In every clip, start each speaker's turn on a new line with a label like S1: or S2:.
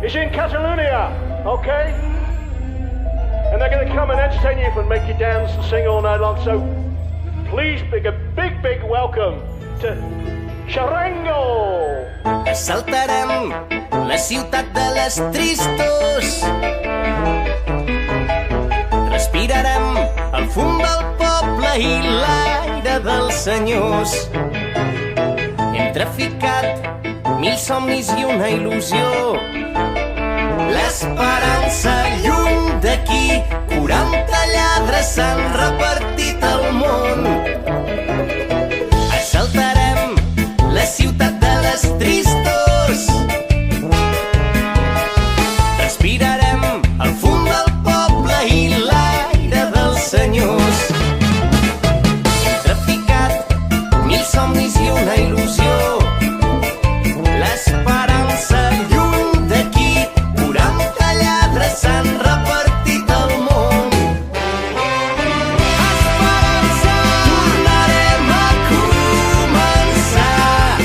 S1: is in Catalonia, okay? And they're going to come and entertain you and make you dance and sing all night long. So please, a big welcome to Charango.
S2: Assaltarem la ciutat de les tristos. Respirarem el fum del poble i l'aire dels senyors. Hem traficat 1000 somnis i una il·lusió. L'esperança lluny d'aquí, 40 lladres s'han repartit al món. Assaltarem la ciutat de les tristos. Respirarem el fum del poble i l'aire dels senyors. Hem traficat 1000 somnis i una il·lusió. L'esperança lluny d'aquí, 40 lladres s'han repartit al món. Esperança, tornarem a començar.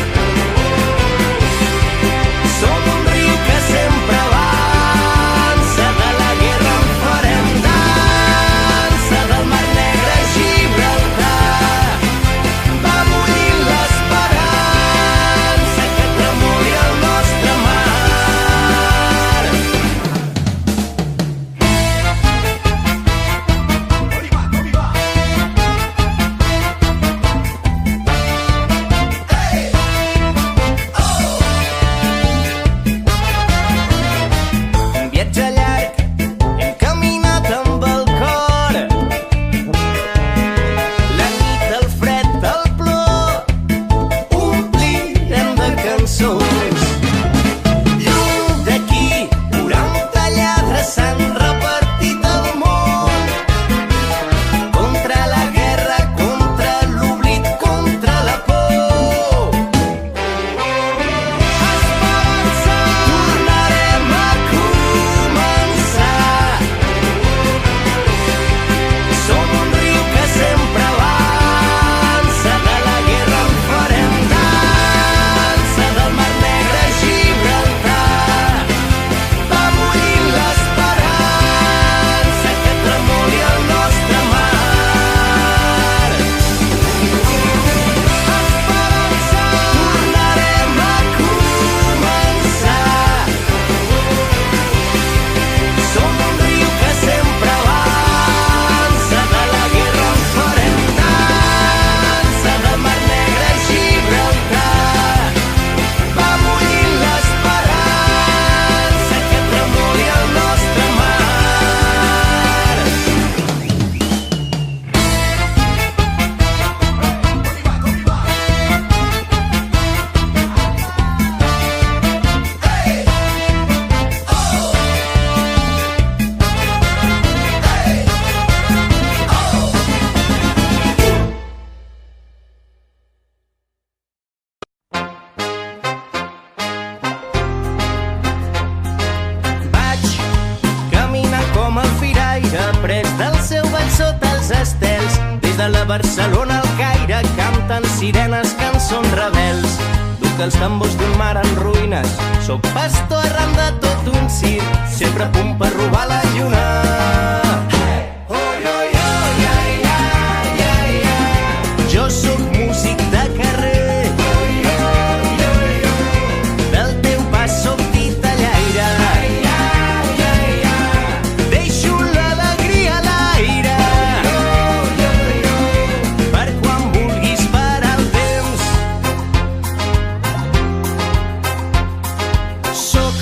S2: Som un riu que sempre avança, de la guerra en farem dansa, del mar negre a Gibraltar. Va bullint l'esperança que tremoli el nostre mar. Un viatge llarg, hem caminat amb el cor. La nit, el fred, el plor, omplirem de cançons. Lluny d'aquí, 40 lladres s'han repartit al món. Contra la guerra, contra l'oblit, contra la por. Esperança, tornarem a començar. Som un riu que sempre avança, de la guerra en farem dansa, del mar negre a Gibraltar. Va bullint l'esperança que tremoli el nostre mar. Esperança, tornarem a començar. Som un riu que sempre avança, de la guerra en farem dansa, del mar negre a Gibraltar. Va bullint l'esperança que tremoli el nostre mar. Vaig caminar com el firaire, pres del seu ball sota els estels. Des de la Barcelona al Caire canten sirenes, cançons rebels. Duc els tambors d'un mar en ruïnes, soc pastor arran de tot un circ, sempre a punt per robar la lluna. Jo sóc músic de carrer, del teu pas sóc titellaire. Deixo l'alegria a l'aire, per quan vulguis parar el temps. Sóc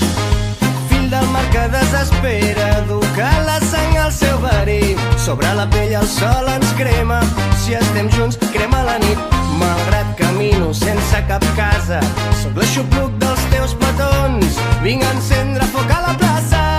S2: fill del mar que desespera, duc a la sang el seu verí. Sobre la pell el sol ens crema, si estem junts crema la nit. Malgrat camino sense cap casa, sóc l'aixopluc dels teus petons. Vinc a encendre foc a la plaça.